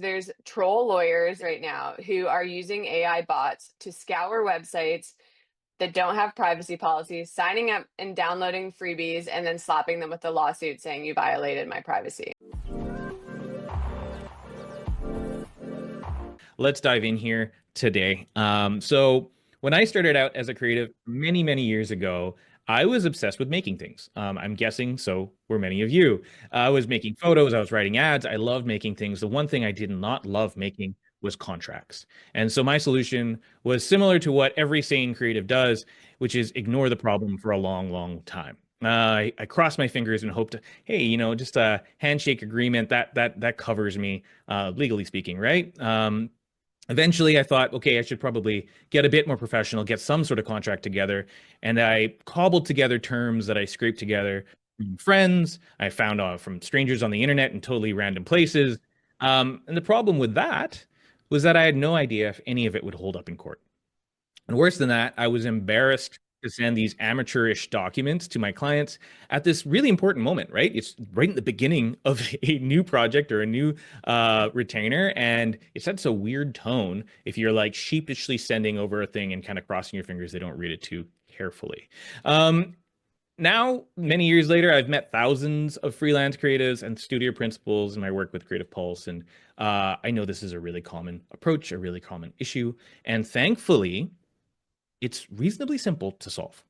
There's troll lawyers right now who are using AI bots to scour websites that don't have privacy policies, signing up and downloading freebies, and then slapping them with a lawsuit saying you violated my privacy. Let's dive in here today. So when I started out as a creative many, many years ago, I was obsessed with making things. I'm guessing so were many of you. I was making photos, I was writing ads. I loved making things. The one thing I did not love making was contracts. And so my solution was similar to what every sane creative does, which is ignore the problem for a long, long time. I crossed my fingers and hoped, hey, just a handshake agreement that covers me, legally speaking, right? Eventually, I thought, okay, I should probably get a bit more professional, get some sort of contract together. And I cobbled together terms that I scraped together from friends, I found from strangers on the internet in totally random places. And the problem with that was that I had no idea if any of it would hold up in court. And worse than that, I was embarrassed to send these amateurish documents to my clients at this really important moment, right? It's right in the beginning of a new project or a new retainer. And it sets a weird tone if you're like sheepishly sending over a thing and kind of crossing your fingers they don't read it too carefully. Um, Now, many years later, I've met thousands of freelance creatives and studio principals in my work with Creative Pulse. And I know this is a really common approach, a really common issue. And thankfully, it's reasonably simple to solve.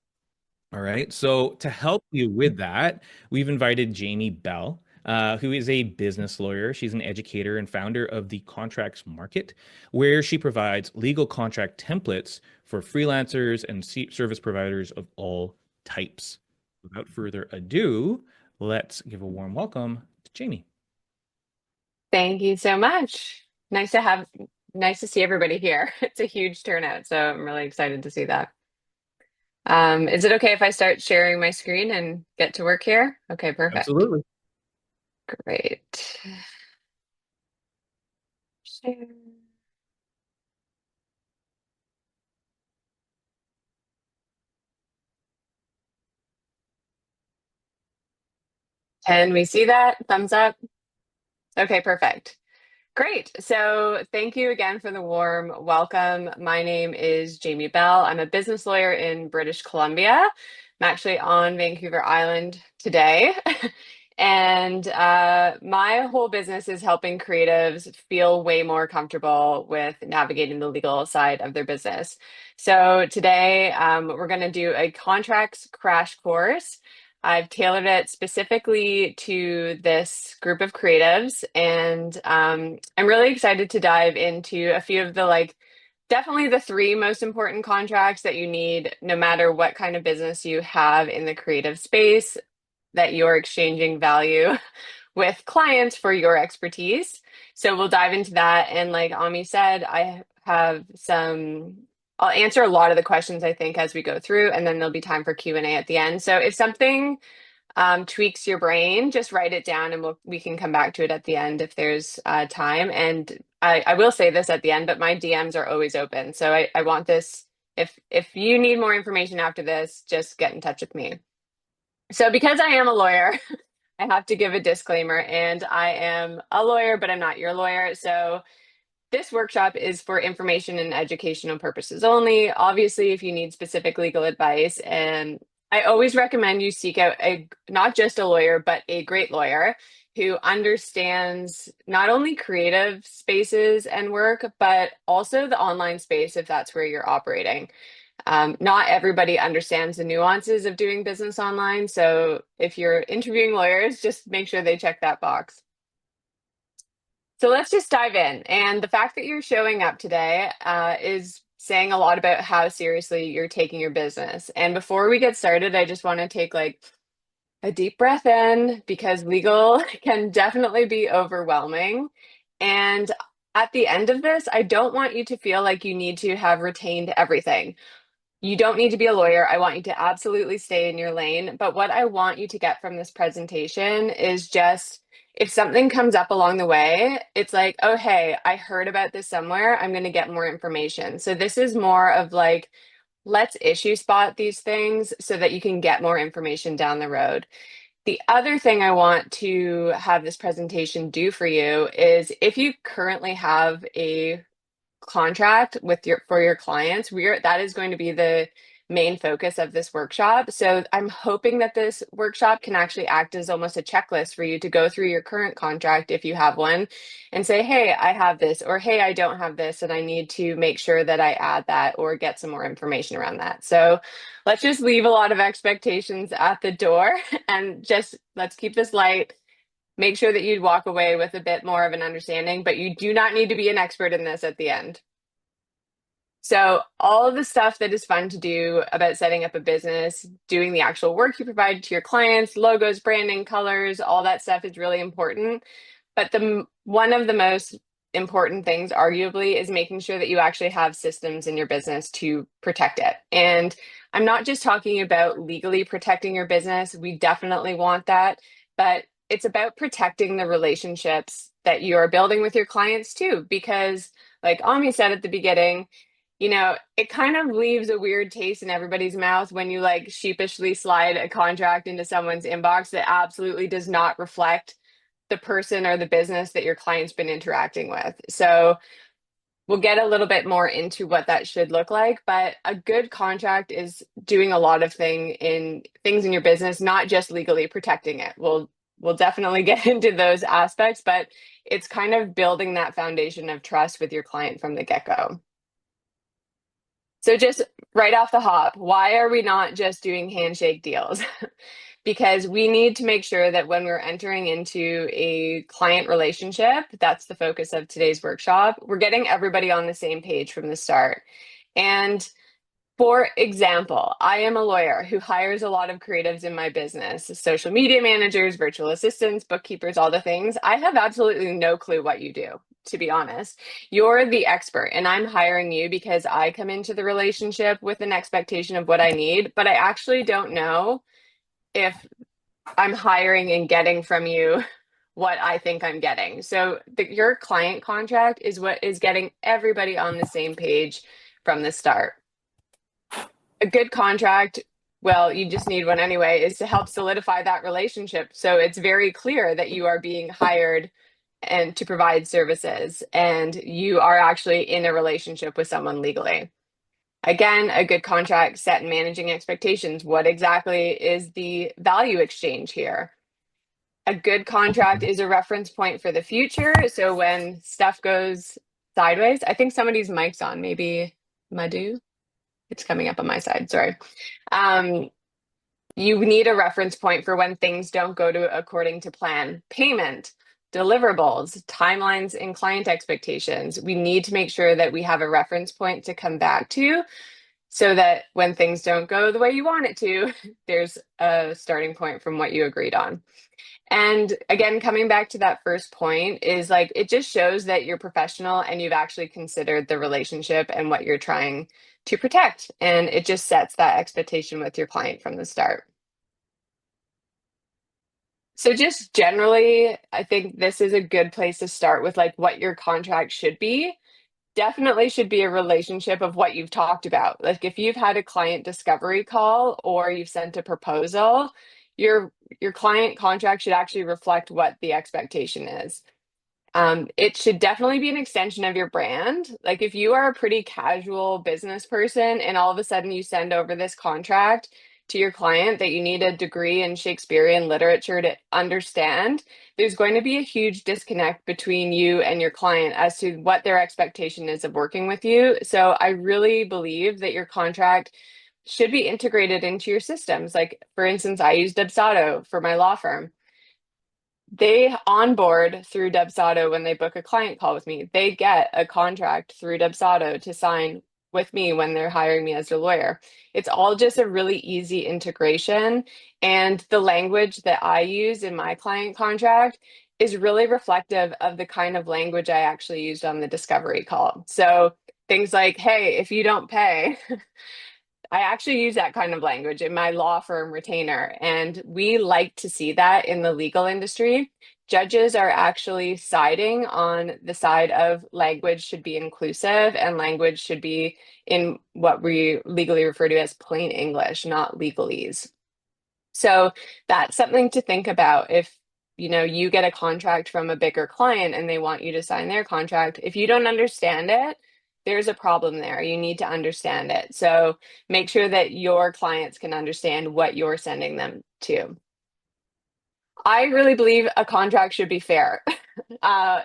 All right. So to help you with that, we've invited Jaime Bell, who is a business lawyer. She's an educator and founder of the Contracts Market, where she provides legal contract templates for freelancers and service providers of all types. Without further ado, let's give a warm welcome to Jaime. Thank you so much. Nice to see everybody here. It's a huge turnout, so I'm really excited to see that. Is it okay if I start sharing my screen and get to work here? Okay, perfect. Absolutely. Great. Share. Can we see that? Thumbs up. Okay, perfect. Great. So thank you again for the warm welcome. My name is Jaime Bell. I'm a business lawyer in British Columbia. I'm actually on Vancouver Island today. And my whole business is helping creatives feel way more comfortable with navigating the legal side of their business. So today we're going to do a contracts crash course. I've tailored it specifically to this group of creatives, and I'm really excited to dive into a few of definitely the three most important contracts that you need, no matter what kind of business you have in the creative space, that you're exchanging value with clients for your expertise. So we'll dive into that. And like Ami said, I'll answer a lot of the questions I think as we go through, and then there'll be time for Q&A at the end. So if something tweaks your brain, just write it down and we can come back to it at the end if there's time. And I will say this at the end, but my DMs are always open. So I want this, if you need more information after this, just get in touch with me. So because I am a lawyer, I have to give a disclaimer, and I am a lawyer, but I'm not your lawyer. So this workshop is for information and educational purposes only. Obviously, if you need specific legal advice, and I always recommend you seek out not just a lawyer, but a great lawyer who understands not only creative spaces and work, but also the online space if that's where you're operating. Not everybody understands the nuances of doing business online. So if you're interviewing lawyers, just make sure they check that box. So let's just dive in. And the fact that you're showing up today is saying a lot about how seriously you're taking your business. And before we get started, I just want to take a deep breath in, because legal can definitely be overwhelming. And at the end of this, I don't want you to feel like you need to have retained everything. You don't need to be a lawyer. I want you to absolutely stay in your lane. But what I want you to get from this presentation is just, if something comes up along the way, it's like, oh, hey, I heard about this somewhere. I'm going to get more information. So this is more of let's issue spot these things so that you can get more information down the road. The other thing I want to have this presentation do for you is if you currently have a contract with your for your clients, that is going to be the main focus of this workshop. So I'm hoping that this workshop can actually act as almost a checklist for you to go through your current contract if you have one and say, hey, I have this, or hey, I don't have this, and I need to make sure that I add that or get some more information around that. So let's just leave a lot of expectations at the door and just let's keep this light. Make sure that you walk away with a bit more of an understanding, but you do not need to be an expert in this at the end. So all of the stuff that is fun to do about setting up a business, doing the actual work you provide to your clients, logos, branding, colors, all that stuff is really important. But the one of the most important things, arguably, is making sure that you actually have systems in your business to protect it. And I'm not just talking about legally protecting your business. We definitely want that, but it's about protecting the relationships that you are building with your clients too, because like Ami said at the beginning, it kind of leaves a weird taste in everybody's mouth when you like sheepishly slide a contract into someone's inbox that absolutely does not reflect the person or the business that your client's been interacting with. So we'll get a little bit more into what that should look like, but a good contract is doing a lot of things in your business, not just legally protecting it. We'll definitely get into those aspects, but it's kind of building that foundation of trust with your client from the get-go. So just right off the hop, why are we not just doing handshake deals? Because we need to make sure that when we're entering into a client relationship, that's the focus of today's workshop, we're getting everybody on the same page from the start. And for example, I am a lawyer who hires a lot of creatives in my business, social media managers, virtual assistants, bookkeepers, all the things. I have absolutely no clue what you do, to be honest. You're the expert, and I'm hiring you because I come into the relationship with an expectation of what I need, but I actually don't know if I'm hiring and getting from you what I think I'm getting. So your client contract is what is getting everybody on the same page from the start. A good contract, well, you just need one anyway, is to help solidify that relationship. So it's very clear that you are being hired and to provide services and you are actually in a relationship with someone legally. Again, a good contract set and managing expectations. What exactly is the value exchange here? A good contract is a reference point for the future. So when stuff goes sideways, I think somebody's mic's on, maybe Madhu. It's coming up on my side, sorry. Um, you need a reference point for when things don't go to according to plan. Payment, deliverables, timelines, and client expectations. We need to make sure that we have a reference point to come back to so that when things don't go the way you want it to, there's a starting point from what you agreed on. And again, coming back to that first point is like, it just shows that you're professional and you've actually considered the relationship and what you're trying to protect. And it just sets that expectation with your client from the start. So just generally, I think this is a good place to start with like what your contract should be. Definitely should be a relationship of what you've talked about. Like if you've had a client discovery call or you've sent a proposal, your client contract should actually reflect what the expectation is. It should definitely be an extension of your brand. Like if you are a pretty casual business person and all of a sudden you send over this contract to your client that you need a degree in Shakespearean literature to understand, there's going to be a huge disconnect between you and your client as to what their expectation is of working with you. So I really believe that your contract should be integrated into your systems. Like for instance, I use Dubsado for my law firm. They onboard through Dubsado when they book a client call with me. They get a contract through Dubsado to sign with me when they're hiring me as their lawyer. It's all just a really easy integration. And the language that I use in my client contract is really reflective of the kind of language I actually used on the discovery call. So things like, hey, if you don't pay, I actually use that kind of language in my law firm retainer, and we like to see that in the legal industry. Judges are actually siding on the side of language should be inclusive and language should be in what we legally refer to as plain English, not legalese. So that's something to think about. If you get a contract from a bigger client and they want you to sign their contract, if you don't understand it, there's a problem there. You need to understand it. So make sure that your clients can understand what you're sending them to. I really believe a contract should be fair.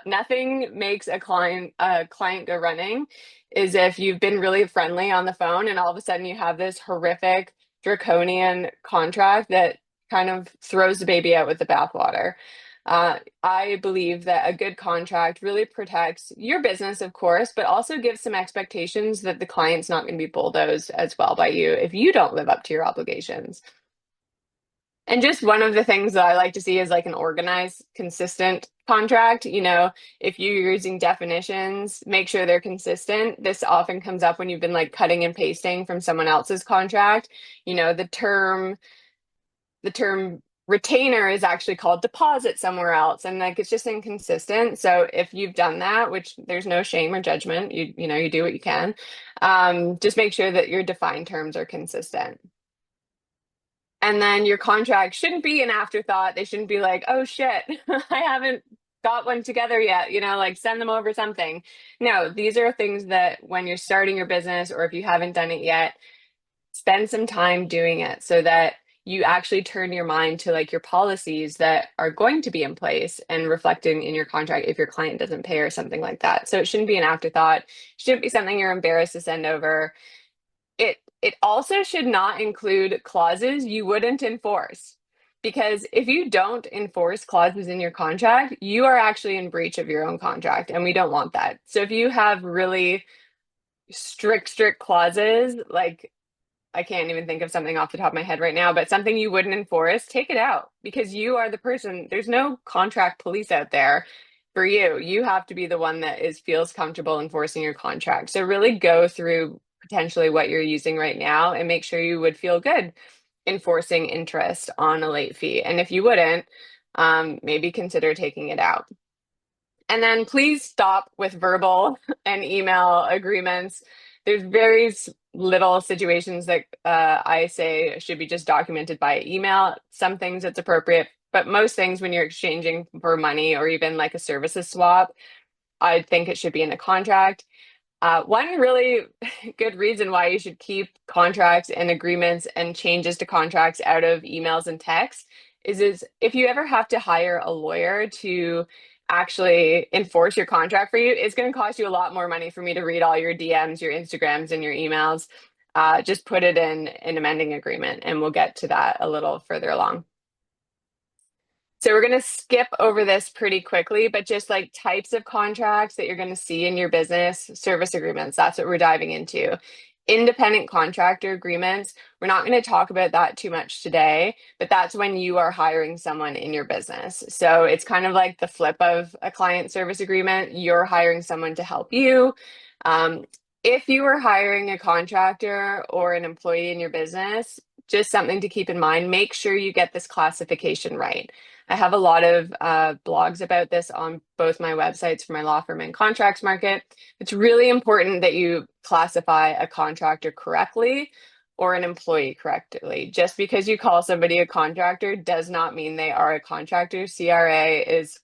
Nothing makes a client go running is if you've been really friendly on the phone and all of a sudden you have this horrific draconian contract that kind of throws the baby out with the bathwater. I believe that a good contract really protects your business, of course, but also gives some expectations that the client's not going to be bulldozed as well by you if you don't live up to your obligations. And just one of the things that I like to see is like an organized, consistent contract. If you're using definitions, make sure they're consistent. This often comes up when you've been like cutting and pasting from someone else's contract. The term retainer is actually called deposit somewhere else, and like it's just inconsistent. So if you've done that, which there's no shame or judgment, you do what you can. Just make sure that your defined terms are consistent. And then your contract shouldn't be an afterthought. They shouldn't be like, oh shit, I haven't got one together yet, like send them over something. No, these are things that when you're starting your business or if you haven't done it yet, spend some time doing it so that you actually turn your mind to like your policies that are going to be in place and reflecting in your contract if your client doesn't pay or something like that. So it shouldn't be an afterthought, shouldn't be something you're embarrassed to send over. It also should not include clauses you wouldn't enforce. Because if you don't enforce clauses in your contract, you are actually in breach of your own contract, and we don't want that. So if you have really strict clauses, like I can't even think of something off the top of my head right now, but something you wouldn't enforce, take it out because you are the person. There's no contract police out there for you. You have to be the one that feels comfortable enforcing your contract. So really go through potentially what you're using right now and make sure you would feel good enforcing interest on a late fee. And if you wouldn't, maybe consider taking it out. And then please stop with verbal and email agreements. There's very little situations that I say should be just documented by email. Some things it's appropriate, but most things when you're exchanging for money or even like a services swap, I think it should be in a contract. One really good reason why you should keep contracts and agreements and changes to contracts out of emails and texts is if you ever have to hire a lawyer to actually enforce your contract for you, it's going to cost you a lot more money for me to read all your DMs, your Instagrams, and your emails. Just put it in an amending agreement, and we'll get to that a little further along. So we're going to skip over this pretty quickly, but just like types of contracts that you're going to see in your business, service agreements, that's what we're diving into. Independent contractor agreements, we're not going to talk about that too much today, but that's when you are hiring someone in your business. So it's kind of like the flip of a client service agreement. You're hiring someone to help you. Um, if you are hiring a contractor or an employee in your business, just something to keep in mind, make sure you get this classification right. I have a lot of blogs about this on both my websites for my law firm and contracts market. It's really important that you classify a contractor correctly or an employee correctly. Just because you call somebody a contractor does not mean they are a contractor. CRA is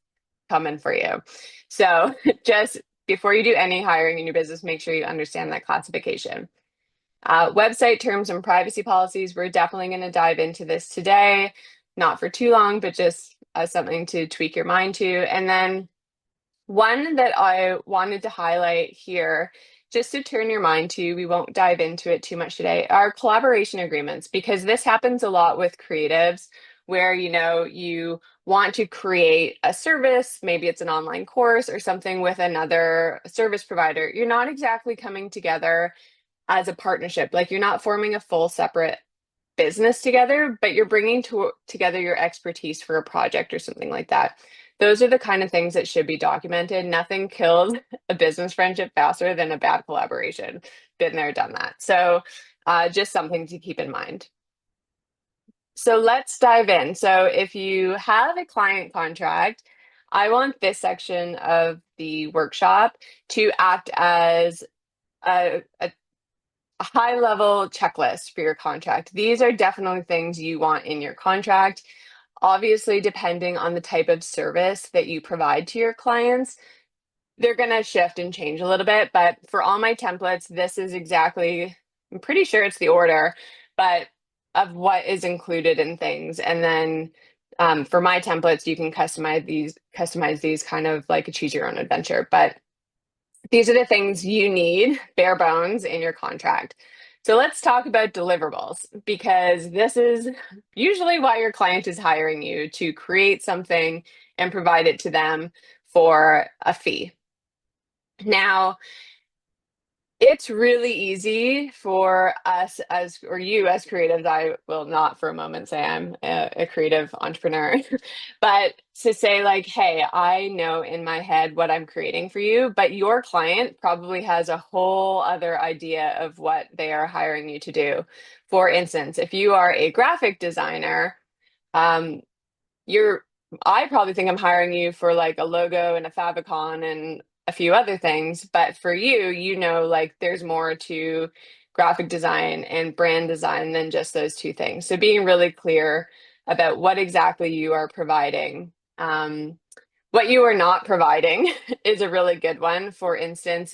coming for you. So just before you do any hiring in your business, make sure you understand that classification. Website terms and privacy policies, we're definitely going to dive into this today. Not for too long, but just as something to tweak your mind to. And then one that I wanted to highlight here, just to turn your mind to, we won't dive into it too much today, are collaboration agreements, because this happens a lot with creatives where, you want to create a service, maybe it's an online course or something with another service provider. You're not exactly coming together as a partnership. Like you're not forming a full separate business together, but you're bringing together your expertise for a project or something like that. Those are the kind of things that should be documented. Nothing kills a business friendship faster than a bad collaboration. Been there, done that. So just something to keep in mind. So let's dive in. So if you have a client contract, I want this section of the workshop to act as a a high level checklist for your contract. These are definitely things you want in your contract. Obviously, depending on the type of service that you provide to your clients, they're going to shift and change a little bit. But for all my templates, this is exactly, I'm pretty sure it's the order, but of what is included in things. And then for my templates, you can customize these kind of like a choose your own adventure. But these are the things you need, bare bones, in your contract. So let's talk about deliverables, because this is usually why your client is hiring you, to create something and provide it to them for a fee. Now, it's really easy for us as, or you as creatives, I will not for a moment say I'm a creative entrepreneur, but to say like, hey, I know in my head what I'm creating for you, but your client probably has a whole other idea of what they are hiring you to do. For instance, if you are a graphic designer, um, you're I probably think I'm hiring you for like a logo and a favicon and a few other things, but for you, you know, like there's more to graphic design and brand design than just those two things. So being really clear about what exactly you are providing. What you are not providing is a really good one. For instance,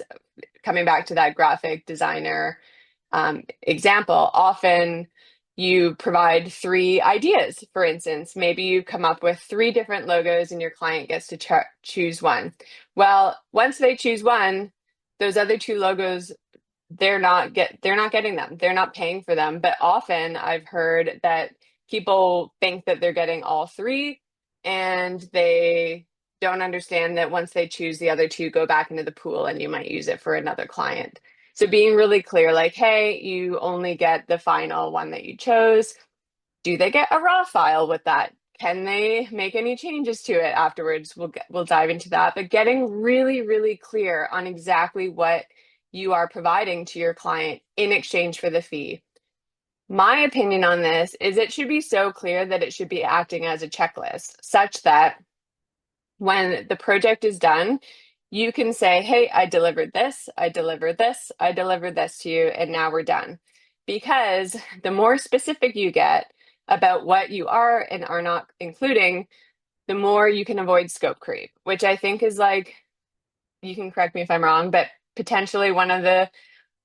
coming back to that graphic designer example, often you provide three ideas. For instance, maybe you come up with three different logos and your client gets to choose one. Well, once they choose one, those other two logos, they're not getting them. They're not paying for them. But often I've heard that people think that they're getting all three, and they don't understand that once they choose the other two, go back into the pool and you might use it for another client. So being really clear, like, hey, you only get the final one that you chose. Do they get a raw file with that? Can they make any changes to it afterwards? We'll dive into that. But getting really, really clear on exactly what you are providing to your client in exchange for the fee. My opinion on this is it should be so clear that it should be acting as a checklist, such that when the project is done, you can say, hey, I delivered this, I delivered this, I delivered this to you, and now we're done. Because the more specific you get about what you are and are not including, the more you can avoid scope creep, which I think is like, you can correct me if I'm wrong, but potentially one of the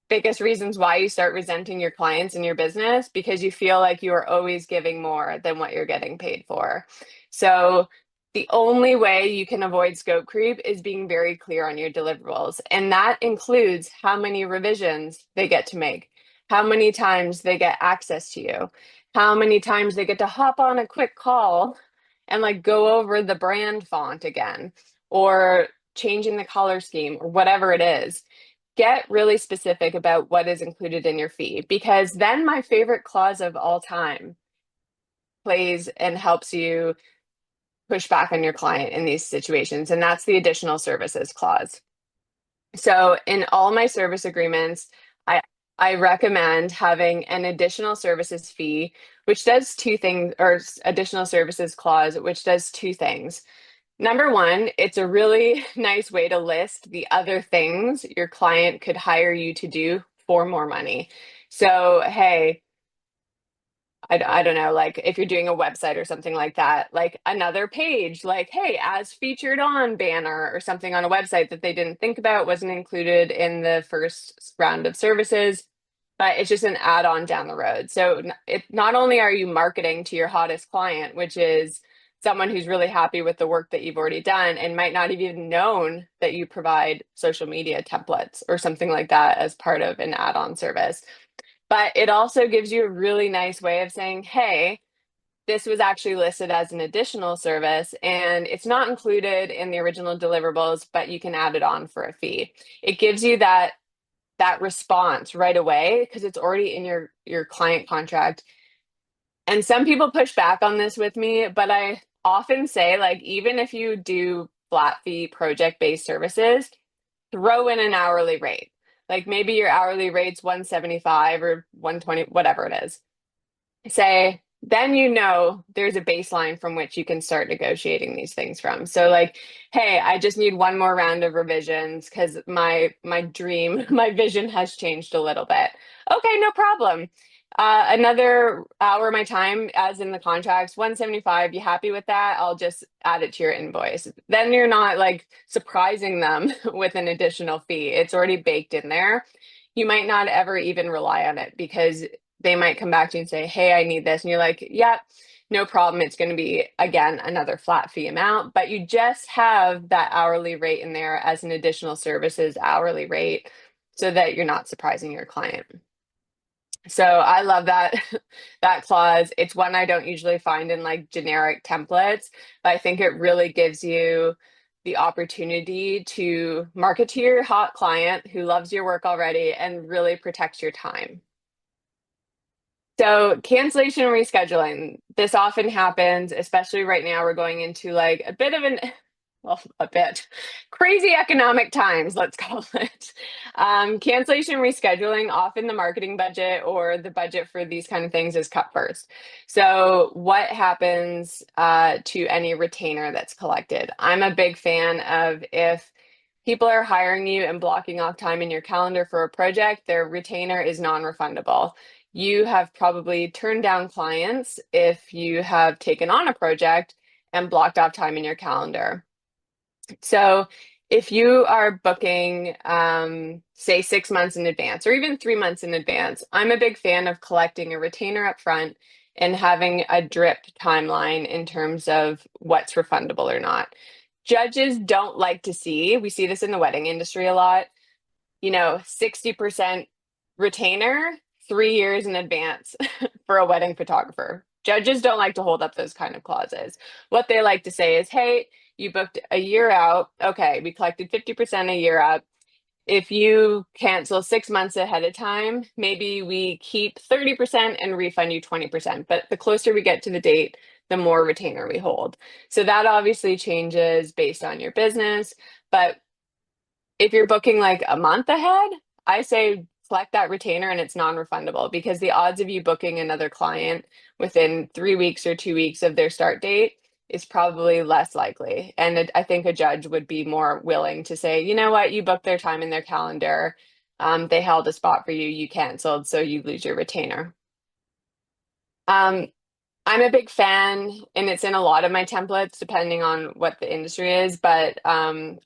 biggest reasons why you start resenting your clients in your business, because you feel like you are always giving more than what you're getting paid for. So the only way you can avoid scope creep is being very clear on your deliverables. And that includes how many revisions they get to make, how many times they get access to you, how many times they get to hop on a quick call and like go over the brand font again, or changing the color scheme, or whatever it is. Get really specific about what is included in your fee, because then my favorite clause of all time plays and helps you push back on your client in these situations, and that's the additional services clause. So in all my service agreements, I recommend having an additional services fee, which does two things, or additional services clause, which does two things. Number one, it's a really nice way to list the other things your client could hire you to do for more money. So, hey, I don't know, like if you're doing a website or something like that, like another page, like, hey, as featured on banner or something on a website that they didn't think about, wasn't included in the first round of services, but it's just an add-on down the road. So it not only are you marketing to your hottest client, which is someone who's really happy with the work that you've already done and might not have even known that you provide social media templates or something like that as part of an add-on service, but it also gives you a really nice way of saying, hey, this was actually listed as an additional service and it's not included in the original deliverables, but you can add it on for a fee. It gives you that response right away because it's already in your client contract. And some people push back on this with me, but I often say, like, even if you do flat fee project-based services, throw in an hourly rate. Like maybe your hourly rate's 175 or 120, whatever it is. Say, then you know there's a baseline from which you can start negotiating these things from. So like, hey, I just need one more round of revisions because my dream, my vision has changed a little bit. Okay, no problem. Another hour of my time, as in the contracts, 175. You happy with that? I'll just add it to your invoice. Then you're not like surprising them with an additional fee. It's already baked in there. You might not ever even rely on it because they might come back to you and say, hey, I need this. And you're like, yep, no problem. It's going to be, again, another flat fee amount, but you just have that hourly rate in there as an additional services hourly rate so that you're not surprising your client. So I love that that clause. It's one I don't usually find in like generic templates, but I think it really gives you the opportunity to market to your hot client who loves your work already and really protects your time. So cancellation and rescheduling, this often happens, especially right now. We're going into like a bit of an, well, a bit crazy economic times, let's call it. Cancellation and rescheduling, often the marketing budget or the budget for these kind of things is cut first. So what happens to any retainer that's collected? I'm a big fan of if people are hiring you and blocking off time in your calendar for a project, their retainer is non-refundable. You have probably turned down clients if you have taken on a project and blocked off time in your calendar. So if you are booking, say 6 months in advance or even 3 months in advance, I'm a big fan of collecting a retainer up front and having a drip timeline in terms of what's refundable or not. Judges don't like to see, we see this in the wedding industry a lot, 60% retainer 3 years in advance for a wedding photographer. Judges don't like to hold up those kind of clauses. What they like to say is, hey, you booked a year out. Okay, we collected 50% a year up. If you cancel 6 months ahead of time, maybe we keep 30% and refund you 20%. But the closer we get to the date, the more retainer we hold. So that obviously changes based on your business. But if you're booking like a month ahead, I say select that retainer and it's non-refundable because the odds of you booking another client within 3 weeks or 2 weeks of their start date is probably less likely. And I think a judge would be more willing to say, you know what, you booked their time in their calendar. They held a spot for you, you canceled, so you lose your retainer. Um, I'm a big fan, and it's in a lot of my templates, depending on what the industry is, but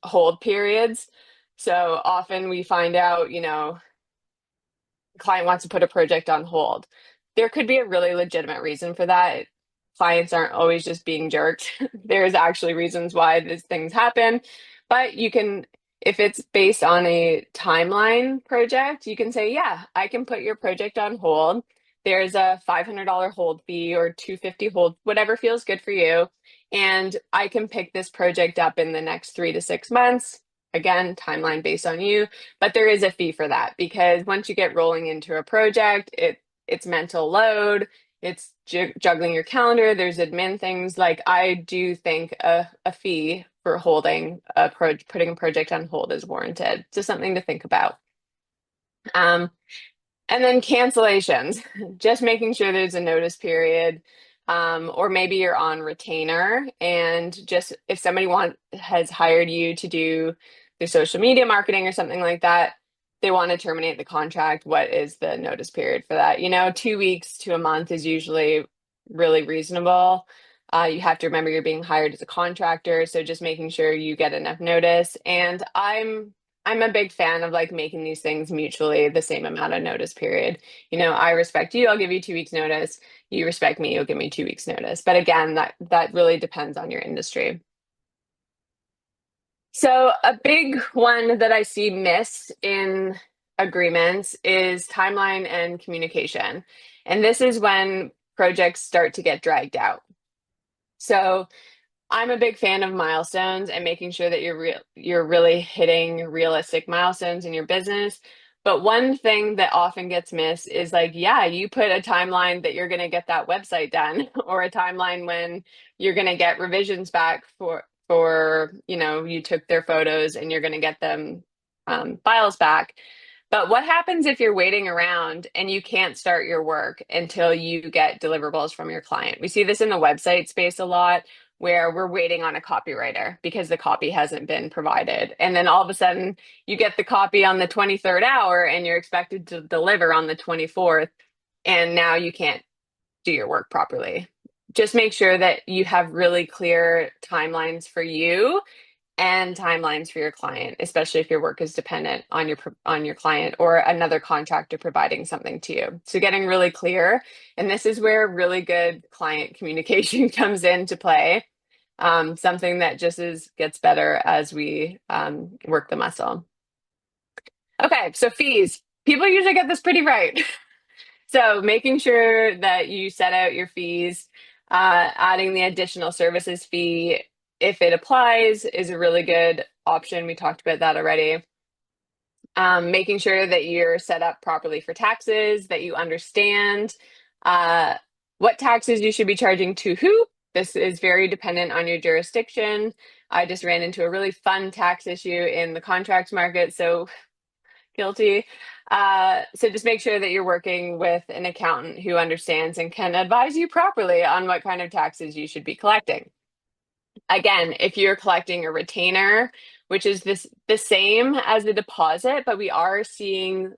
hold periods. So often we find out, the client wants to put a project on hold. There could be a really legitimate reason for that. Clients aren't always just being jerked. There's actually reasons why these things happen. But you can, if it's based on a timeline project, you can say, yeah, I can put your project on hold. There's a $500 hold fee or $250 hold, whatever feels good for you. And I can pick this project up in the next 3 to 6 months. Again, timeline based on you, but there is a fee for that because once you get rolling into a project, it's mental load, it's juggling your calendar, there's admin things. Like I do think a fee for holding putting a project on hold is warranted. So something to think about. Um, and then cancellations, just making sure there's a notice period, or maybe you're on retainer and just if somebody has hired you to do their social media marketing or something like that, they want to terminate the contract. What is the notice period for that? 2 weeks to a month is usually really reasonable. You have to remember you're being hired as a contractor, so just making sure you get enough notice. And I'm a big fan of like making these things mutually the same amount of notice period. I respect you, I'll give you 2 weeks notice. You respect me, you'll give me 2 weeks notice. But again, that really depends on your industry. So a big one that I see missed in agreements is timeline and communication. And this is when projects start to get dragged out. So I'm a big fan of milestones and making sure that you're really hitting realistic milestones in your business. But one thing that often gets missed is like, yeah, you put a timeline that you're going to get that website done or a timeline when you're going to get revisions back for you took their photos and you're going to get them files back. But what happens if you're waiting around and you can't start your work until you get deliverables from your client? We see this in the website space a lot where we're waiting on a copywriter because the copy hasn't been provided. And then all of a sudden you get the copy on the 23rd hour and you're expected to deliver on the 24th, and now you can't do your work properly. Just make sure that you have really clear timelines for you and timelines for your client, especially if your work is dependent on your client or another contractor providing something to you. So getting really clear, and this is where really good client communication comes into play. Something that just gets better as we work the muscle. Okay, so fees. People usually get this pretty right. So making sure that you set out your fees, adding the additional services fee if it applies is a really good option. We talked about that already. Making sure that you're set up properly for taxes, that you understand what taxes you should be charging to who. This is very dependent on your jurisdiction. I just ran into a really fun tax issue in the contract market, so guilty. So just make sure that you're working with an accountant who understands and can advise you properly on what kind of taxes you should be collecting. Again, if you're collecting a retainer, which is the same as the deposit, but we are seeing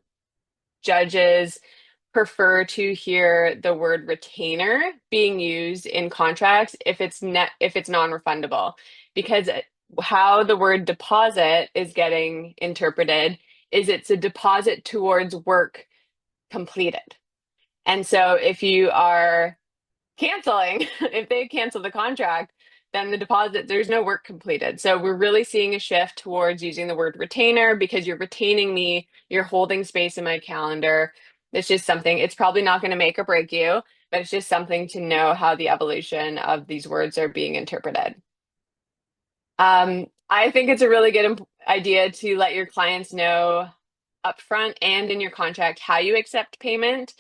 judges prefer to hear the word retainer being used in contracts if it's non-refundable, because how the word deposit is getting interpreted is it's a deposit towards work completed. And so if you are canceling, if they cancel the contract, then the deposit, there's no work completed. So we're really seeing a shift towards using the word retainer because you're retaining me, you're holding space in my calendar. It's just something, it's probably not going to make or break you, but it's just something to know how the evolution of these words are being interpreted. I think it's a really good idea to let your clients know upfront and in your contract how you accept payment.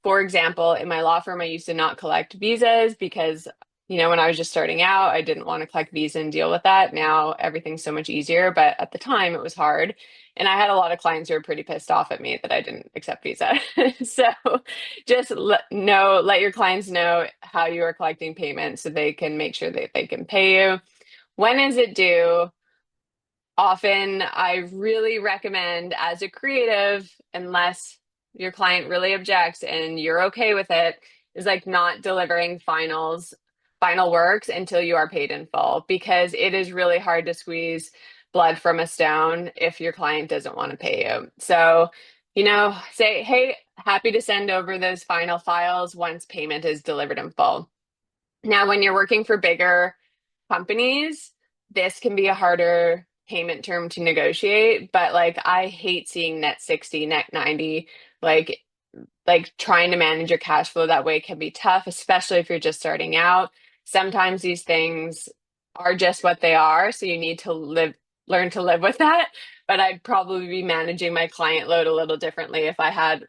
For example, in my law firm, I used to not collect visas because, when I was just starting out, I didn't want to collect visa and deal with that. Now everything's so much easier, but at the time it was hard. And I had a lot of clients who were pretty pissed off at me that I didn't accept visa. So just let your clients know how you are collecting payment so they can make sure that they can pay you. When is it due? Often I really recommend as a creative, unless your client really objects and you're okay with it, is like not delivering final works until you are paid in full, because it is really hard to squeeze blood from a stone if your client doesn't want to pay you. So, say, hey, happy to send over those final files once payment is delivered in full. Now, when you're working for bigger companies, this can be a harder payment term to negotiate, but like I hate seeing net 60, net 90, like trying to manage your cash flow that way can be tough, especially if you're just starting out. Sometimes these things are just what they are, so you need to learn to live with that. But I'd probably be managing my client load a little differently if I had,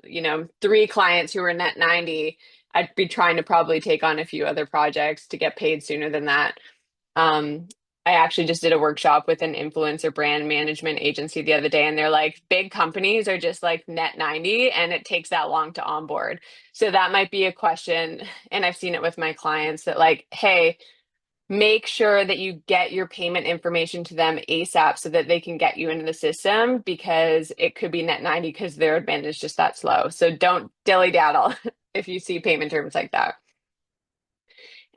3 clients who were net 90. I'd be trying to probably take on a few other projects to get paid sooner than that. Um, I actually just did a workshop with an influencer brand management agency the other day, and they're like, big companies are just like net 90, and it takes that long to onboard. So that might be a question. And I've seen it with my clients that, like, hey, make sure that you get your payment information to them ASAP so that they can get you into the system, because it could be net 90 because their admin is just that slow. So don't dilly daddle if you see payment terms like that.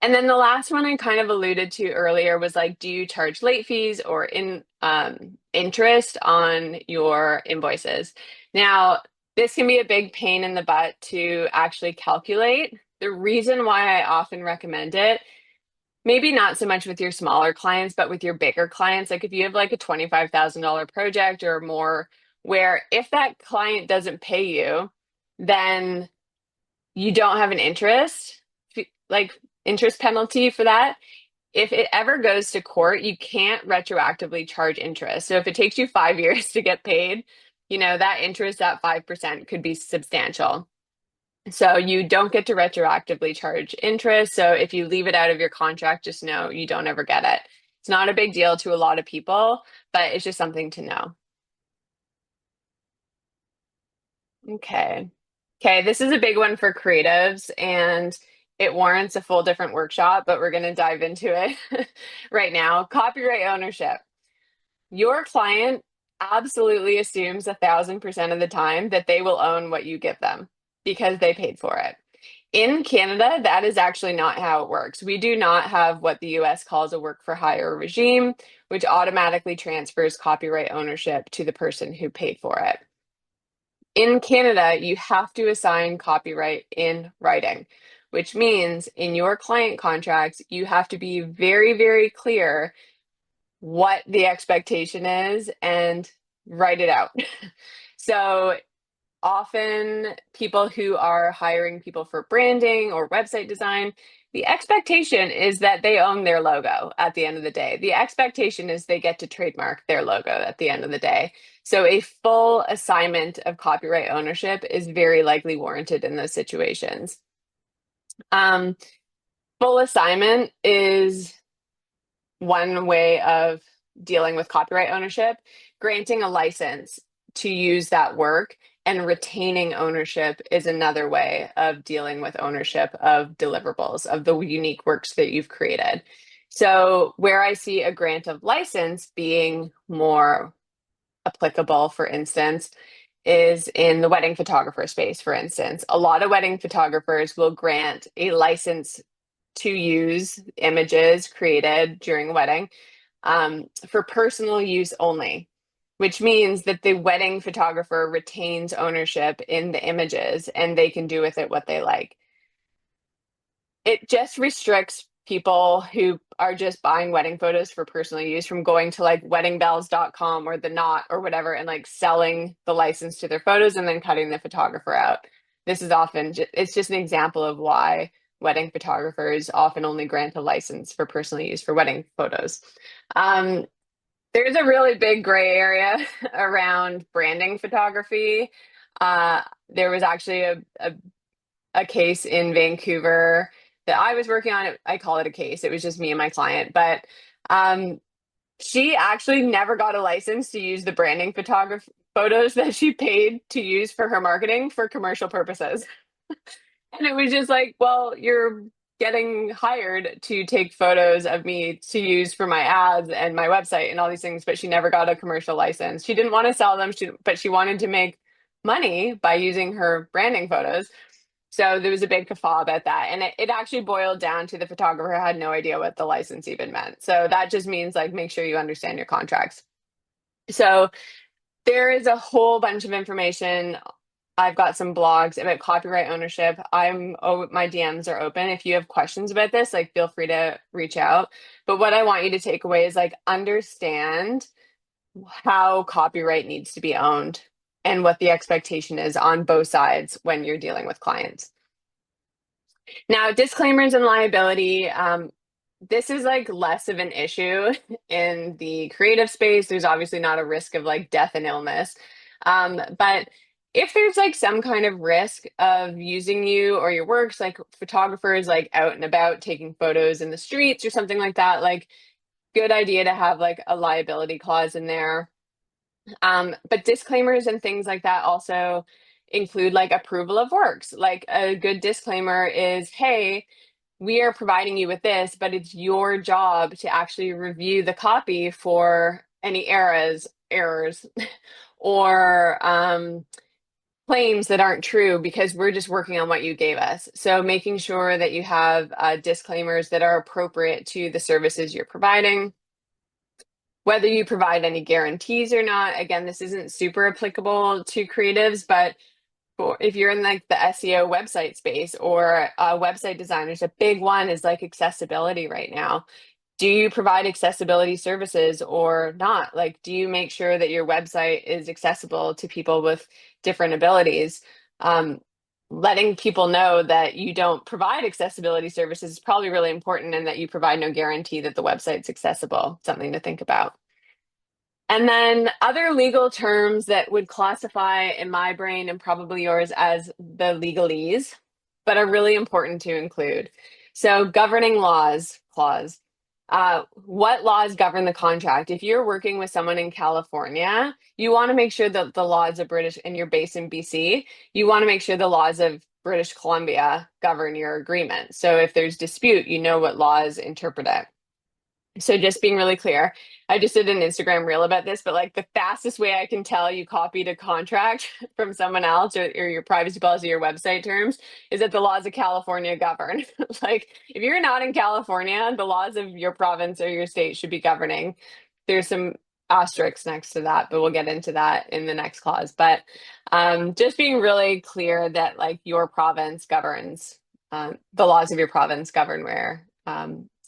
And then the last one I kind of alluded to earlier was like, do you charge late fees or interest on your invoices? Now, this can be a big pain in the butt to actually calculate. The reason why I often recommend it, maybe not so much with your smaller clients, but with your bigger clients, like if you have like a $25,000 project or more, where if that client doesn't pay you, then you don't have an like interest penalty for that. If it ever goes to court, you can't retroactively charge interest. So if it takes you 5 years to get paid, that interest at 5% could be substantial. So you don't get to retroactively charge interest. So if you leave it out of your contract, just know you don't ever get it. It's not a big deal to a lot of people, but it's just something to know. Okay. Okay, this is a big one for creatives and it warrants a full different workshop, but we're going to dive into it right now. Copyright ownership. Your client absolutely assumes 1,000% of the time that they will own what you give them because they paid for it. In Canada, that is actually not how it works. We do not have what the US calls a work for hire regime, which automatically transfers copyright ownership to the person who paid for it. In Canada, you have to assign copyright in writing, which means in your client contracts, you have to be very, very clear what the expectation is and write it out. So often people who are hiring people for branding or website design, the expectation is that they own their logo at the end of the day. The expectation is they get to trademark their logo at the end of the day. So a full assignment of copyright ownership is very likely warranted in those situations. Um, Full assignment is one way of dealing with copyright ownership. Granting a license to use that work and retaining ownership is another way of dealing with ownership of deliverables, of the unique works that you've created. So, where I see a grant of license being more applicable, for instance, is in the wedding photographer space, for instance. A lot of wedding photographers will grant a license to use images created during a wedding for personal use only, which means that the wedding photographer retains ownership in the images and they can do with it what they like. It just restricts people who are just buying wedding photos for personal use from going to like weddingbells.com or the Knot or whatever and like selling the license to their photos and then cutting the photographer out. This is often it's just an example of why wedding photographers often only grant a license for personal use for wedding photos. Um, there's a really big gray area around branding photography. There was actually a case in Vancouver that I was working on. I call it a case. It was just me and my client, but um, she actually never got a license to use the branding photography photos that she paid to use for her marketing for commercial purposes. And it was just like, well, you're getting hired to take photos of me to use for my ads and my website and all these things, but she never got a commercial license. She didn't want to sell them, but she wanted to make money by using her branding photos. So there was a big guffaw about that. And it actually boiled down to the photographer had no idea what the license even meant. So that just means like make sure you understand your contracts. So there is a whole bunch of information. I've got some blogs about copyright ownership. My DMs are open. If you have questions about this, like feel free to reach out. But what I want you to take away is like understand how copyright needs to be owned and what the expectation is on both sides when you're dealing with clients. Now, disclaimers and liability. This is like less of an issue in the creative space. There's obviously not a risk of like death and illness. But if there's like some kind of risk of using you or your works, like photographers like out and about taking photos in the streets or something like that, like good idea to have like a liability clause in there. But disclaimers and things like that also include like approval of works. Like a good disclaimer is, hey, we are providing you with this, but it's your job to actually review the copy for any errors, or claims that aren't true because we're just working on what you gave us. So making sure that you have disclaimers that are appropriate to the services you're providing. Whether you provide any guarantees or not, again, this isn't super applicable to creatives, but if you're in like the SEO website space or website designers, a big one is like accessibility right now. Do you provide accessibility services or not? Like, do you make sure that your website is accessible to people with different abilities? Letting people know that you don't provide accessibility services is probably really important and that you provide no guarantee that the website's accessible. Something to think about. And then other legal terms that would classify in my brain and probably yours as the legalese, but are really important to include. So, governing laws clause. What laws govern the contract? If you're working with someone in California, you want to make sure that the laws of British, and you're based in BC, you want to make sure the laws of British Columbia govern your agreement. So if there's dispute, you know what laws interpret it. So just being really clear, I just did an Instagram reel about this, but like the fastest way I can tell you copied a contract from someone else, or your privacy policy, your website terms, is that the laws of California govern. Like if you're not in California, the laws of your province or your state should be governing. There's some asterisks next to that, but we'll get into that in the next clause. But just being really clear that like your province governs, the laws of your province govern where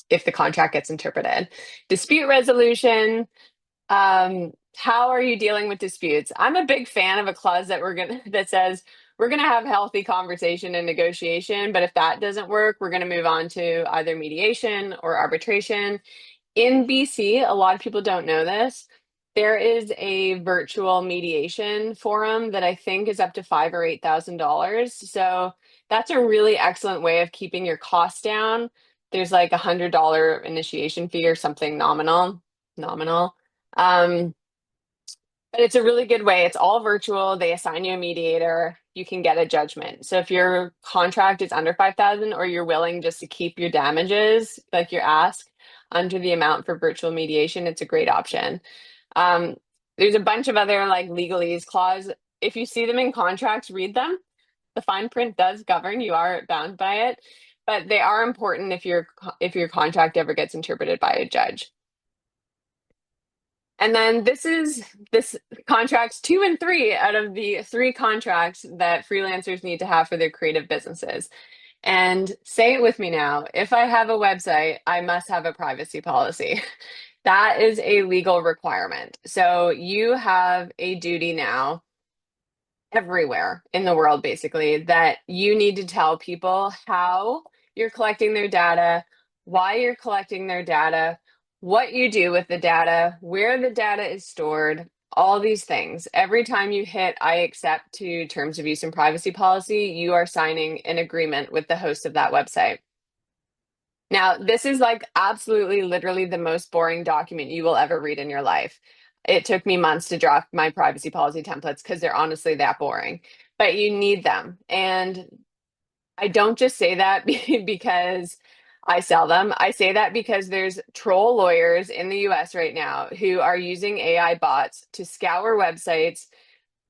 if the contract gets interpreted. Dispute resolution. How are you dealing with disputes? I'm a big fan of a clause that says we're gonna have healthy conversation and negotiation, but if that doesn't work, we're gonna move on to either mediation or arbitration. In BC, a lot of people don't know this. There is a virtual mediation forum that I think is up to $5,000 or $8,000. So that's a really excellent way of keeping your costs down. There's like $100 initiation fee or something nominal. Um, but it's a really good way. It's all virtual. They assign you a mediator. You can get a judgment. So if your contract is under 5,000 or you're willing just to keep your damages, like your ask, under the amount for virtual mediation, it's a great option. Um, there's a bunch of other like legalese clause. If you see them in contracts, read them. The fine print does govern. You are bound by it, but they are important if your contract ever gets interpreted by a judge. And then this contracts 2 and 3 out of the 3 contracts that freelancers need to have for their creative businesses. And say it with me now. If I have a website, I must have a privacy policy. That is a legal requirement. So you have a duty now everywhere in the world, basically, that you need to tell people how you're collecting their data, why you're collecting their data, what you do with the data, where the data is stored, all these things. Every time you hit I accept to terms of use and privacy policy, you are signing an agreement with the host of that website. Now, this is like absolutely literally the most boring document you will ever read in your life. It took me months to draft my privacy policy templates because they're honestly that boring, but you need them. And I don't just say that because I sell them. I say that because there's troll lawyers in the US right now who are using AI bots to scour websites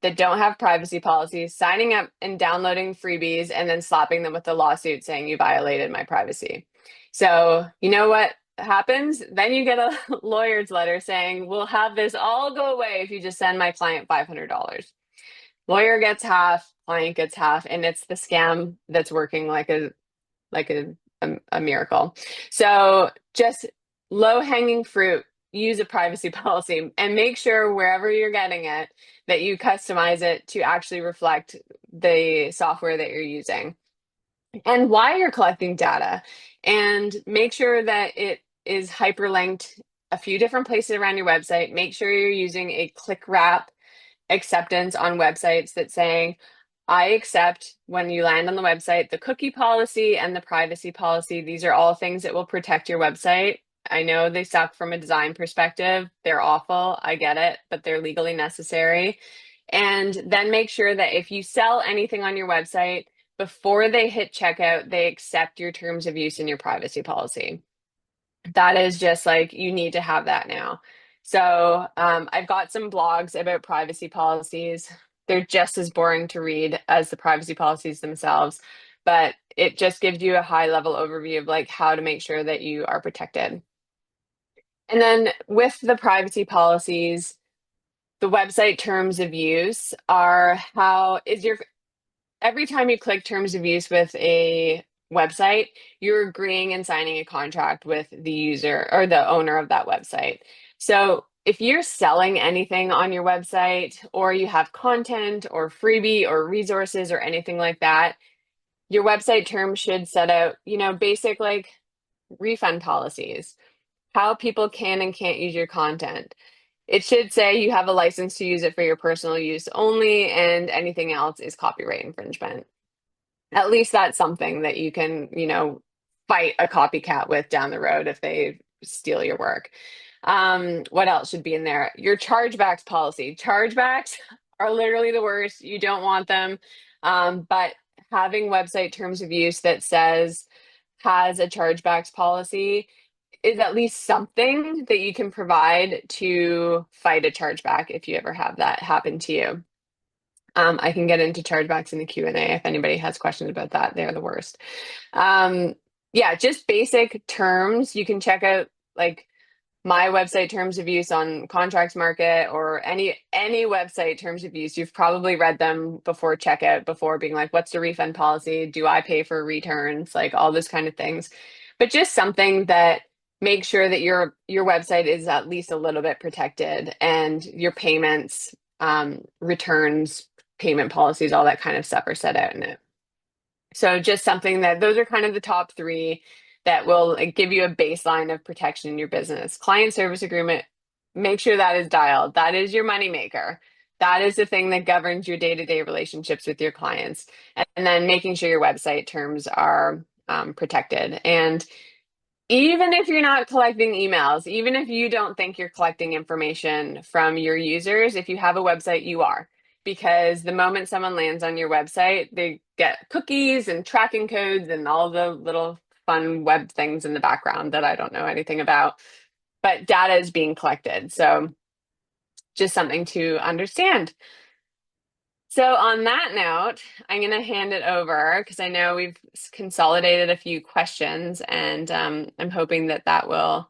that don't have privacy policies, signing up and downloading freebies, and then slapping them with a lawsuit saying you violated my privacy. So, you know what happens? Then you get a lawyer's letter saying, we'll have this all go away if you just send my client $500. Lawyer gets half, client gets half, and it's the scam that's working like a miracle. So just low hanging fruit, use a privacy policy and make sure wherever you're getting it that you customize it to actually reflect the software that you're using and why you're collecting data, and make sure that it is hyperlinked a few different places around your website. Make sure you're using a click wrap acceptance on websites that's saying, I accept when you land on the website, the cookie policy and the privacy policy. These are all things that will protect your website. I know they suck from a design perspective. They're awful. I get it, but they're legally necessary. And then make sure that if you sell anything on your website, before they hit checkout, they accept your terms of use and your privacy policy. That is just like, you need to have that now. So I've got some blogs about privacy policies. They're just as boring to read as the privacy policies themselves, but it just gives you a high level overview of like how to make sure that you are protected. And then with the privacy policies, the website terms of use are how is your every time you click terms of use with a website, you're agreeing and signing a contract with the user or the owner of that website. So if you're selling anything on your website, or you have content or freebie or resources or anything like that, your website terms should set out, basic like refund policies, how people can and can't use your content. It should say you have a license to use it for your personal use only, and anything else is copyright infringement. At least that's something that you can, fight a copycat with down the road if they, steal your work. What else should be in there? Your chargebacks policy. Chargebacks are literally the worst. You don't want them. But having website terms of use that says has a chargebacks policy is at least something that you can provide to fight a chargeback if you ever have that happen to you. I can get into chargebacks in the Q&A if anybody has questions about that. They're the worst. Um, yeah, just basic terms. You can check out like my website terms of use on Contracts Market or any website terms of use. You've probably read them before checkout, before being like, what's the refund policy? Do I pay for returns? Like all those kind of things. But just something that makes sure that your website is at least a little bit protected and your payments, returns, payment policies, all that kind of stuff are set out in it. So just something that those are kind of the top three that will like, give you a baseline of protection in your business. Client service agreement, make sure that is dialed. That is your moneymaker. That is the thing that governs your day-to-day relationships with your clients. And then making sure your website terms are protected. And even if you're not collecting emails, even if you don't think you're collecting information from your users, if you have a website, you are. Because the moment someone lands on your website, they get cookies and tracking codes and all the little fun web things in the background that I don't know anything about. But data is being collected. So just something to understand. So on that note, I'm going to hand it over because I know we've consolidated a few questions and I'm hoping that that will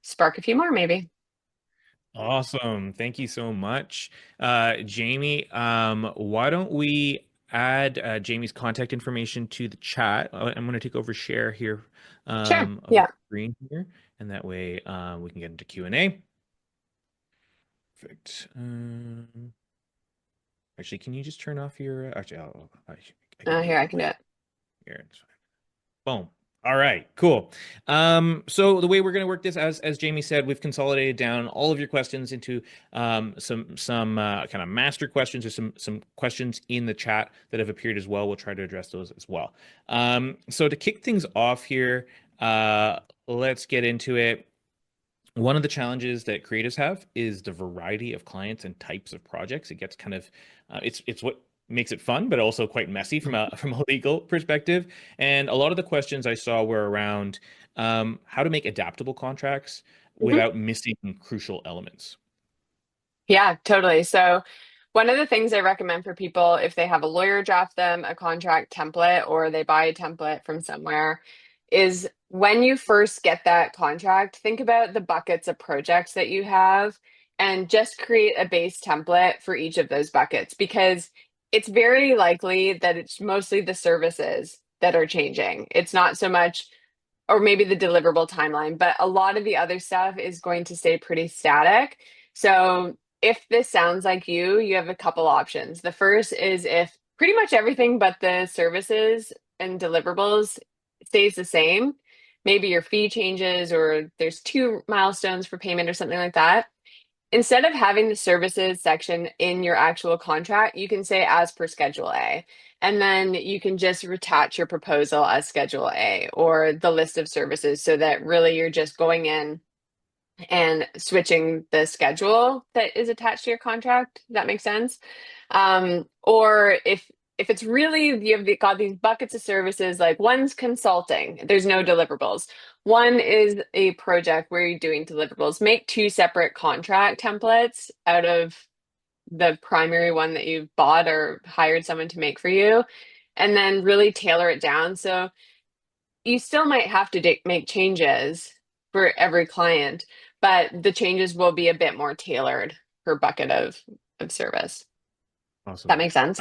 spark a few more maybe. Awesome. Thank you so much. Jamie, why don't we add Jamie's contact information to the chat? I'm going to take over share here Sure. of the Yeah. screen here, and that way we can get into Q&A. Perfect. Actually, can you just turn off your, actually, I can do Here, it I on can my, do it. here, it's fine. Boom. All right, cool. So the way we're going to work this, as Jamie said, we've consolidated down all of your questions into some kind of master questions or some questions in the chat that have appeared as well. We'll try to address those as well. So to kick things off here, let's get into it. One of the challenges that creatives have is the variety of clients and types of projects. It gets kind of it's what makes it fun, but also quite messy from a from a legal perspective. And a lot of the questions I saw were around how to make adaptable contracts Mhm. without missing crucial elements. Yeah, totally. So one of the things I recommend for people if they have a lawyer draft them a contract template or they buy a template from somewhere is when you first get that contract, think about the buckets of projects that you have and just create a base template for each of those buckets because it's very likely that it's mostly the services that are changing. It's not so much or maybe the deliverable timeline, but a lot of the other stuff is going to stay pretty static. So if this sounds like you have a couple options. The first is if pretty much everything but the services and deliverables stays the same, maybe your fee changes or there's two milestones for payment or something like that. Instead of having the services section in your actual contract, you can say as per Schedule A. And then you can just attach your proposal as Schedule A or the list of services so that really you're just going in and switching the schedule that is attached to your contract. Does that make sense? Or if it's really got these buckets of services, like one's consulting, there's no deliverables. One is a project where you're doing deliverables. Make two separate contract templates out of the primary one that you've bought or hired someone to make for you, and then really tailor it down. So you still might have to make changes for every client, but the changes will be a bit more tailored per bucket of service. That Awesome. makes sense?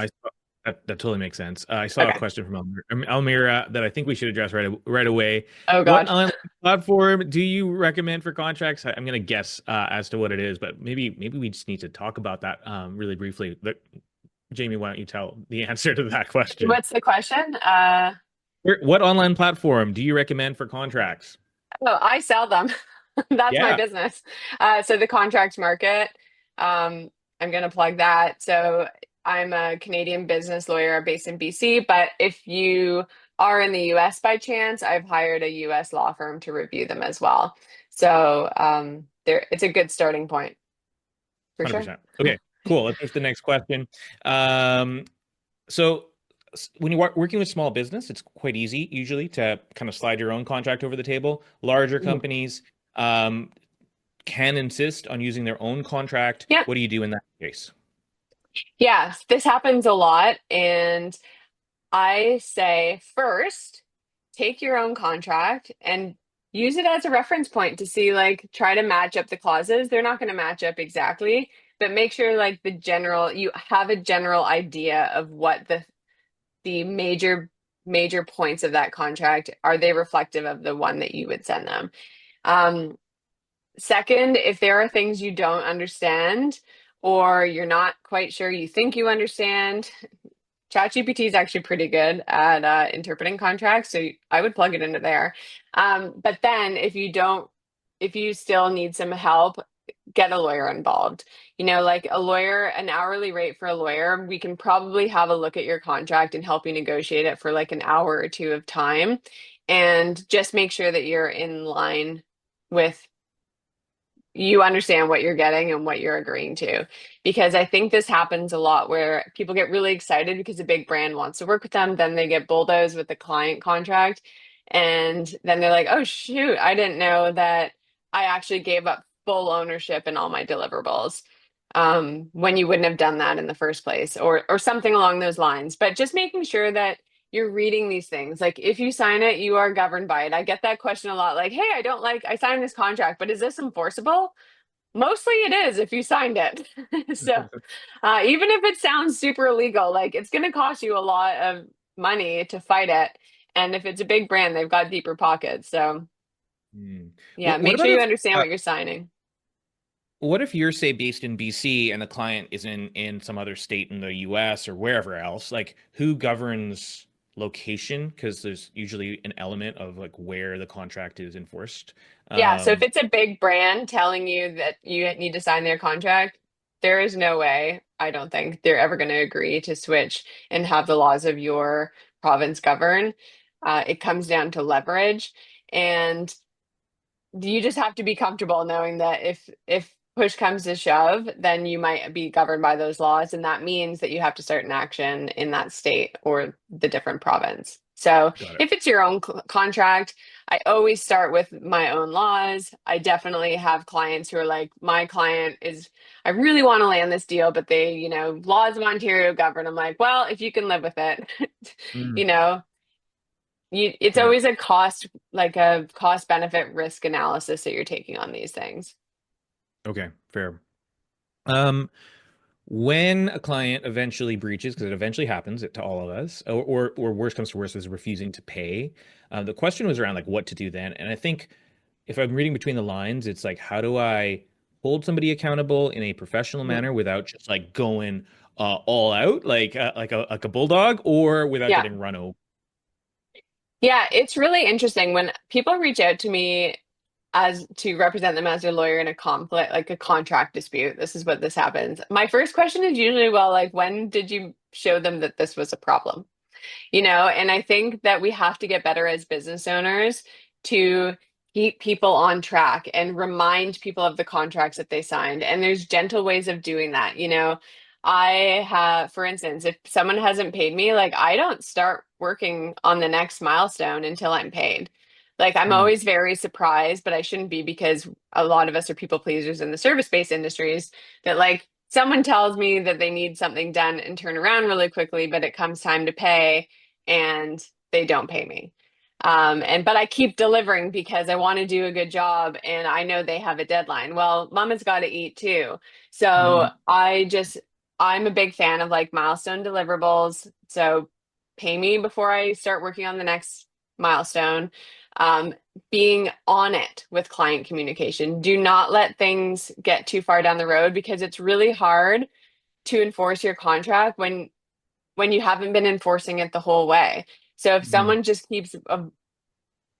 That totally makes sense. I saw a Okay. question from Almira that I think we should address right away. Oh What God. online platform do you recommend for contracts? I'm going to guess as to what it is, but maybe we just need to talk about that really briefly. Jamie, why don't you tell the answer to that question? What's the question? What online platform do you recommend for contracts? Oh, I sell them. That's my Yeah, business. So the contract market, I'm going to plug that. So I'm a Canadian business lawyer based in BC, but if you are in the US by chance, I've hired a US law firm to review them as well. So there, it's a good starting point for sure. 100%. Okay, cool. Let's move to the next question. Um, so when you're working with small business, it's quite easy usually to kind of slide your own contract over the table. Larger Mhm. companies um, can insist on using their own contract. Yeah. What do you do in that case? Yeah, this happens a lot. And I say first, take your own contract and use it as a reference point to see, like, try to match up the clauses. They're not going to match up exactly, but make sure like you have a general idea of what the major points of that contract are. They reflective of the one that you would send them? Um, Second, if there are things you don't understand or you're not quite sure you think you understand, ChatGPT is actually pretty good at interpreting contracts, so I would plug it into there. But then if you still need some help, get a lawyer involved. You know, like a lawyer, an hourly rate for a lawyer, we can probably have a look at your contract and help you negotiate it for like an hour or two of time. And just make sure that you're in line with you understand what you're getting and what you're agreeing to. Because I think this happens a lot where people get really excited because a big brand wants to work with them, then they get bulldozed with the client contract. And then they're like, oh, shoot, I didn't know that I actually gave up full ownership in all my deliverables. When you wouldn't have done that in the first place, or something along those lines. But just making sure that you're reading these things. Like if you sign it, you are governed by it. I get that question a lot. Like, hey, I signed this contract, but is this enforceable? Mostly it is if you signed it. So even if it sounds super illegal, like it's going to cost you a lot of money to fight it. And if it's a big brand, they've got deeper pockets. So Hmm. yeah, What make about sure you if understand what you're signing. what if you're, say, based in BC and the client is in some other state in the US or wherever else? Like, who governs location? Because there's usually an element of like where the contract is enforced. Yeah, so if Um, it's a big brand telling you that you need to sign their contract, there is no way, I don't think they're ever going to agree to switch and have the laws of your province govern. It comes down to leverage, and you just have to be comfortable knowing that if push comes to shove, then you might be governed by those laws, and that means that you have to start an action in that state or the different province. So got it. if it's your own contract, I always start with my own laws. I definitely have clients who are like, my client is, I really want to land this deal, but they, laws of Ontario govern. I'm like, well, if you can live with it, Mm, you know, it's fair. always a cost, like a cost benefit risk analysis that you're taking on these things. Okay, fair. Um, when a client eventually breaches, because it eventually happens to all of us, or worse comes to worse, is refusing to pay. The question was around like what to do then, and I think if I'm reading between the lines, it's like how do I hold somebody accountable in a professional Mhm. manner without just like going all out, like a bulldog, or without Yeah. getting run over. Yeah, it's really interesting when people reach out to me as to represent them as their lawyer in a conflict, like a contract dispute. This is what this happens. My first question is usually, well, like, when did you show them that this was a problem? And I think that we have to get better as business owners to keep people on track and remind people of the contracts that they signed. And there's gentle ways of doing that. I have, for instance, if someone hasn't paid me, like I don't start working on the next milestone until I'm paid. Like I'm Mm, always very surprised, but I shouldn't be because a lot of us are people pleasers in the service-based industries that like someone tells me that they need something done and turn around really quickly, but it comes time to pay and they don't pay me. But I keep delivering because I want to do a good job and I know they have a deadline. Well, mama's got to eat too. So mm, I'm a big fan of like milestone deliverables. So pay me before I start working on the next milestone. Um, Being on it with client communication. Do not let things get too far down the road because it's really hard to enforce your contract when you haven't been enforcing it the whole way. So if mm. someone just keeps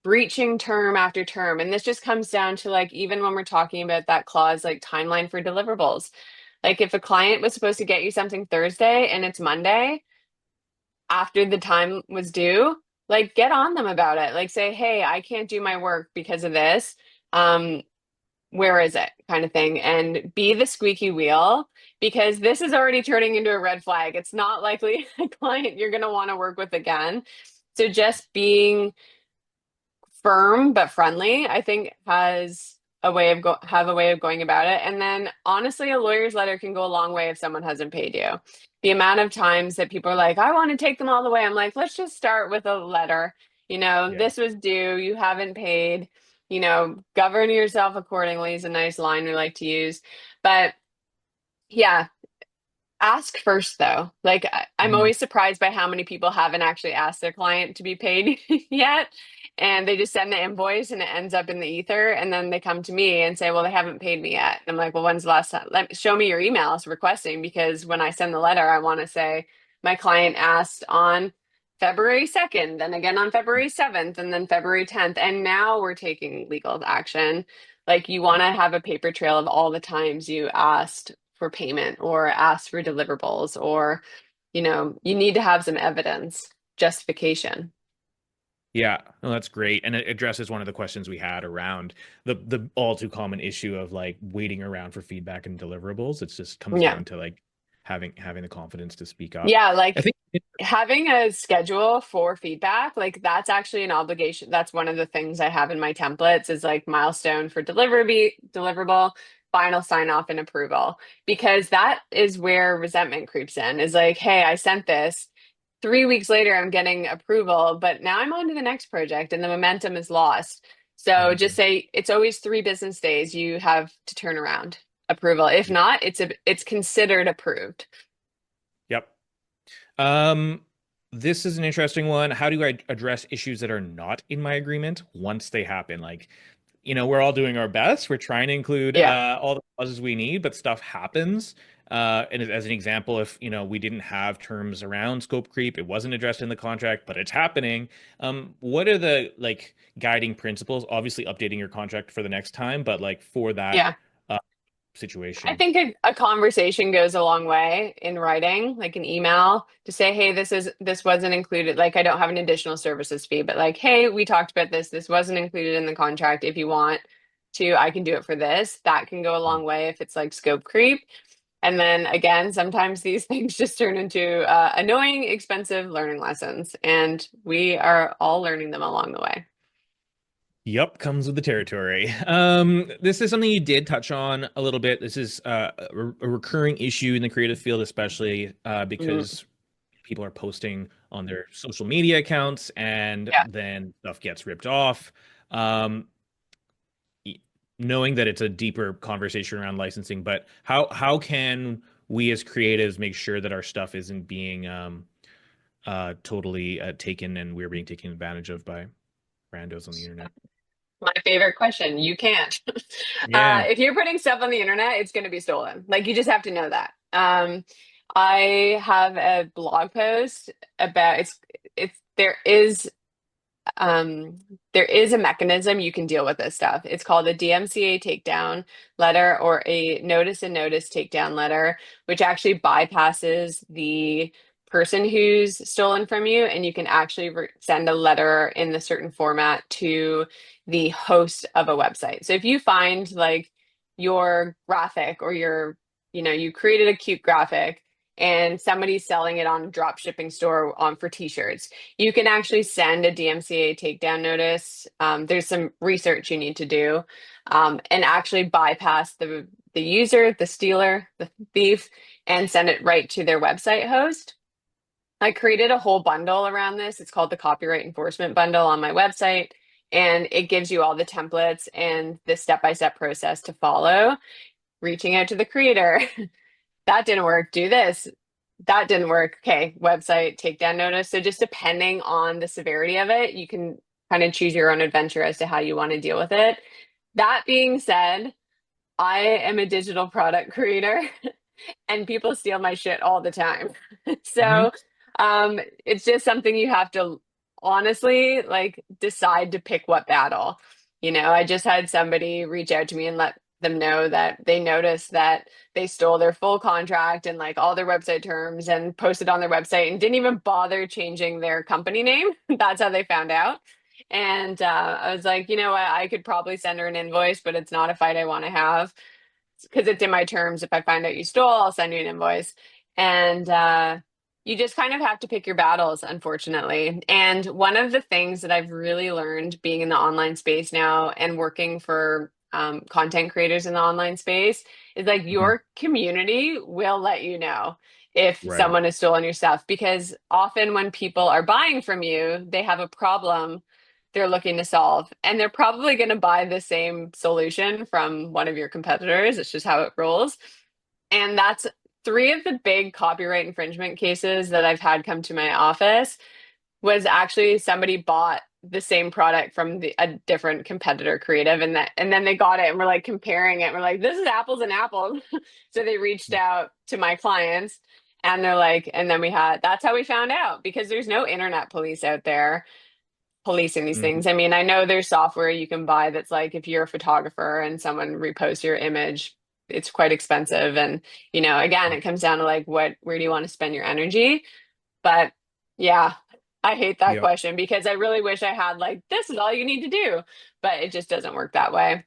breaching term after term, and this just comes down to like even when we're talking about that clause, like timeline for deliverables. Like if a client was supposed to get you something Thursday and it's Monday after the time was due, like get on them about it. Like say, hey, I can't do my work because of this. where is it kind of thing, and be the squeaky wheel because this is already turning into a red flag. It's not likely a client you're going to want to work with again. So just being firm but friendly, I think has a way of have a way of going about it. And then honestly, a lawyer's letter can go a long way if someone hasn't paid you. The amount of times that people are like, I want to take them all the way. I'm like, let's just start with a letter. Yeah. This was due, you haven't paid, govern yourself accordingly is a nice line we like to use. But yeah, ask first, though. Like, I'm Mhm. always surprised by how many people haven't actually asked their client to be paid yet. And they just send the invoice and it ends up in the ether. And then they come to me and say, well, they haven't paid me yet. And I'm like, well, when's the last time? Show me your emails requesting, because when I send the letter, I want to say my client asked on February 2nd, then again on February 7th, and then February 10th. And now we're taking legal action. Like, you want to have a paper trail of all the times you asked for payment or asked for deliverables, or, you need to have some evidence, justification. Yeah, no, that's great. And it addresses one of the questions we had around the all too common issue of like waiting around for feedback and deliverables. It just comes Yeah. down to like having the confidence to speak up. Yeah, I like think having a schedule for feedback, like that's actually an obligation. That's one of the things I have in my templates is like milestone for deliverable, final sign off and approval. Because that is where resentment creeps in. Is like, hey, I sent this. 3 weeks later, I'm getting approval, but now I'm on to the next project and the momentum is lost. So just Mhm. say it's always 3 business days you have to turn around approval. If not, it's considered approved. Yep. Um, this is an interesting one. How do I address issues that are not in my agreement once they happen? Like, we're all doing our best. We're trying to include Yeah. all the clauses we need, but stuff happens. And as an example, if we didn't have terms around scope creep, it wasn't addressed in the contract, but it's happening. What are the like guiding principles? Obviously, updating your contract for the next time, but like for that Yeah. uh, I situation. think a conversation goes a long way in writing, like an email to say, hey, this wasn't included. Like, I don't have an additional services fee, but like, hey, we talked about this. This wasn't included in the contract. If you want to, I can do it for this. That can go a long way if it's like scope creep. And then again, sometimes these things just turn into annoying, expensive learning lessons, and we are all learning them along the way. Yep, comes with the territory. This is something you did touch on a little bit. This is a recurring issue in the creative field, especially Mhm. because people are posting on their social media accounts and Yeah. then stuff gets ripped off. Um, Knowing that it's a deeper conversation around licensing, but how can we as creatives make sure that our stuff isn't being totally taken and we're being taken advantage of by randos on the internet? My favorite question. You can't. Yeah. If you're putting stuff on the internet, it's going to be stolen. Like, you just have to know that. I have a blog post about it's um, there is a mechanism you can deal with this stuff. It's called a DMCA takedown letter or a notice and notice takedown letter, which actually bypasses the person who's stolen from you, and you can actually send a letter in the certain format to the host of a website. So if you find like your graphic or you created a cute graphic and somebody's selling it on a drop shipping store on for t-shirts, you can actually send a DMCA takedown notice. There's some research you need to do, and actually bypass the user, the stealer, the thief, and send it right to their website host. I created a whole bundle around this. It's called the Copyright Enforcement Bundle on my website, and it gives you all the templates and the step-by-step process to follow. Reaching out to the creator, that didn't work. Do this. That didn't work. Okay, website takedown notice. So just depending on the severity of it, you can kind of choose your own adventure as to how you want to deal with it. That being said, I am a digital product creator and people steal my shit all the time. Hmm. So it's just something you have to honestly like decide to pick what battle. I just had somebody reach out to me and let them know that they noticed that they stole their full contract and like all their website terms and posted on their website and didn't even bother changing their company name. That's how they found out. And I was like, you know what, I could probably send her an invoice, but it's not a fight I want to have because it's in my terms. If I find out you stole, I'll send you an invoice. And you just kind of have to pick your battles, unfortunately. And one of the things that I've really learned being in the online space now and working for content creators in the online space is like Mhm. your community will let you know if Right. someone has stolen your stuff because often when people are buying from you, they have a problem they're looking to solve. And they're probably going to buy the same solution from one of your competitors. It's just how it rolls. And that's three of the big copyright infringement cases that I've had come to my office was actually somebody bought the same product from a different competitor creative and then they got it and we're like comparing it. We're like, this is apples and apples. So they reached out to my clients and they're like, and then that's how we found out because there's no internet police out there policing these Mhm. things. I mean, I know there's software you can buy that's like if you're a photographer and someone reposts your image, it's quite expensive. And, again, it comes down to like where do you want to spend your energy? But yeah, I hate that Yep. question because I really wish I had like this is all you need to do, but it just doesn't work that way.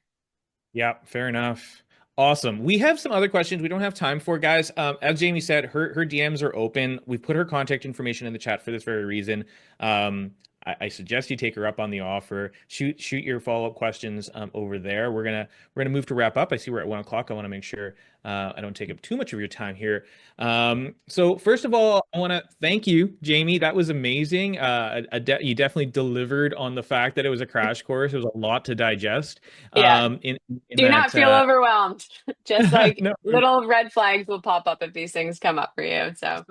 Yeah, fair enough. Awesome. We have some other questions we don't have time for, guys. As Jamie said, her DMs are open. We've put her contact information in the chat for this very reason. I suggest you take her up on the offer. Shoot your follow-up questions over there. We're gonna move to wrap up. I see we're at 1 o'clock. I want to make sure I don't take up too much of your time here. So first of all, I want to thank you, Jamie. That was amazing. You definitely delivered on the fact that it was a crash course. It was a lot to digest. Yeah. In Do not that feel overwhelmed. Just like no little red flags will pop up if these things come up for you. So